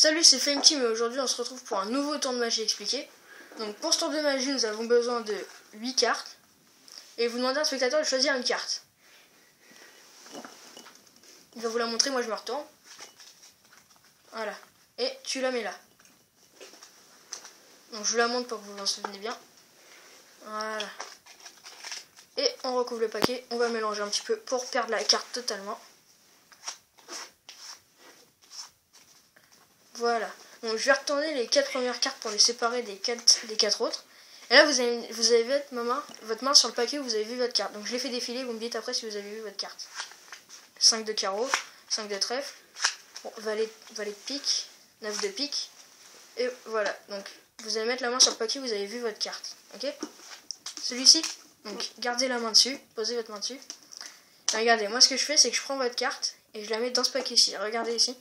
Salut, c'est Flame Team et aujourd'hui on se retrouve pour un nouveau tour de magie expliqué. Donc pour ce tour de magie, nous avons besoin de 8 cartes. Et vous demandez à un spectateur de choisir une carte. Il va vous la montrer, moi je me retourne. Voilà. Et tu la mets là. Donc je vous la montre pour que vous vous en souveniez bien. Voilà. Et on recouvre le paquet, on va mélanger un petit peu pour perdre la carte totalement. Voilà. Donc je vais retourner les 4 premières cartes pour les séparer des 4 autres. Et là vous avez vu votre main sur le paquet où vous avez vu votre carte. Donc je l'ai fait défiler, vous me dites après si vous avez vu votre carte. 5 de carreau, 5 de trèfle, bon, valet de pique, 9 de pique. Et voilà. Donc vous allez mettre la main sur le paquet où vous avez vu votre carte. Ok? Celui-ci. Donc gardez la main dessus, posez votre main dessus. Et regardez, moi ce que je fais c'est que je prends votre carte et je la mets dans ce paquet-ci. Regardez ici.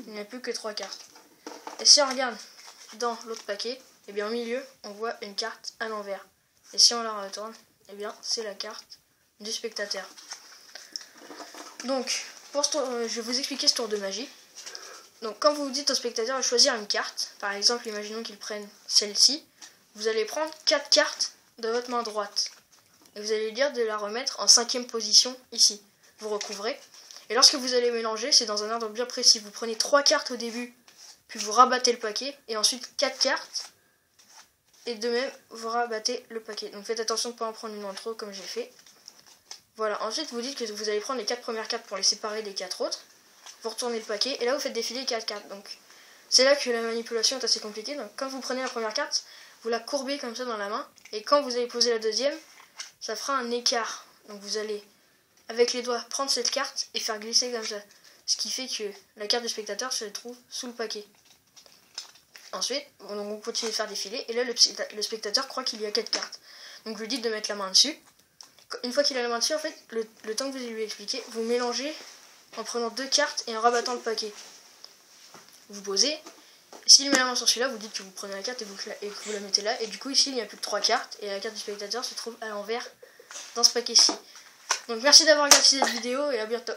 Il n'y a plus que 3 cartes. Et si on regarde dans l'autre paquet, et bien au milieu, on voit une carte à l'envers. Et si on la retourne, et bien c'est la carte du spectateur. Donc, je vais vous expliquer ce tour de magie. Donc quand vous dites au spectateur de choisir une carte, par exemple, imaginons qu'il prenne celle-ci, vous allez prendre 4 cartes de votre main droite. Et vous allez lui dire de la remettre en 5e position ici. Vous recouvrez. Et lorsque vous allez mélanger, c'est dans un ordre bien précis. Vous prenez 3 cartes au début, puis vous rabattez le paquet, et ensuite 4 cartes, et de même, vous rabattez le paquet. Donc faites attention de ne pas en prendre une en trop, comme j'ai fait. Voilà, ensuite vous dites que vous allez prendre les 4 premières cartes pour les séparer des 4 autres. Vous retournez le paquet, et là vous faites défiler les 4 cartes. Donc c'est là que la manipulation est assez compliquée. Donc quand vous prenez la première carte, vous la courbez comme ça dans la main, et quand vous allez poser la deuxième, ça fera un écart. Donc vous allez avec les doigts prendre cette carte et faire glisser comme ça, ce qui fait que la carte du spectateur se trouve sous le paquet. Ensuite on continue de faire défiler et là le spectateur croit qu'il y a 4 cartes, donc vous lui dites de mettre la main dessus. Une fois qu'il a la main dessus, en fait le temps que vous lui expliquez, vous mélangez en prenant 2 cartes et en rabattant le paquet. Vous posez, s'il met la main sur celui-là, vous dites que vous prenez la carte et que vous la mettez là, et du coup ici il n'y a plus que 3 cartes et la carte du spectateur se trouve à l'envers dans ce paquet-ci. Donc merci d'avoir regardé cette vidéo et à bientôt.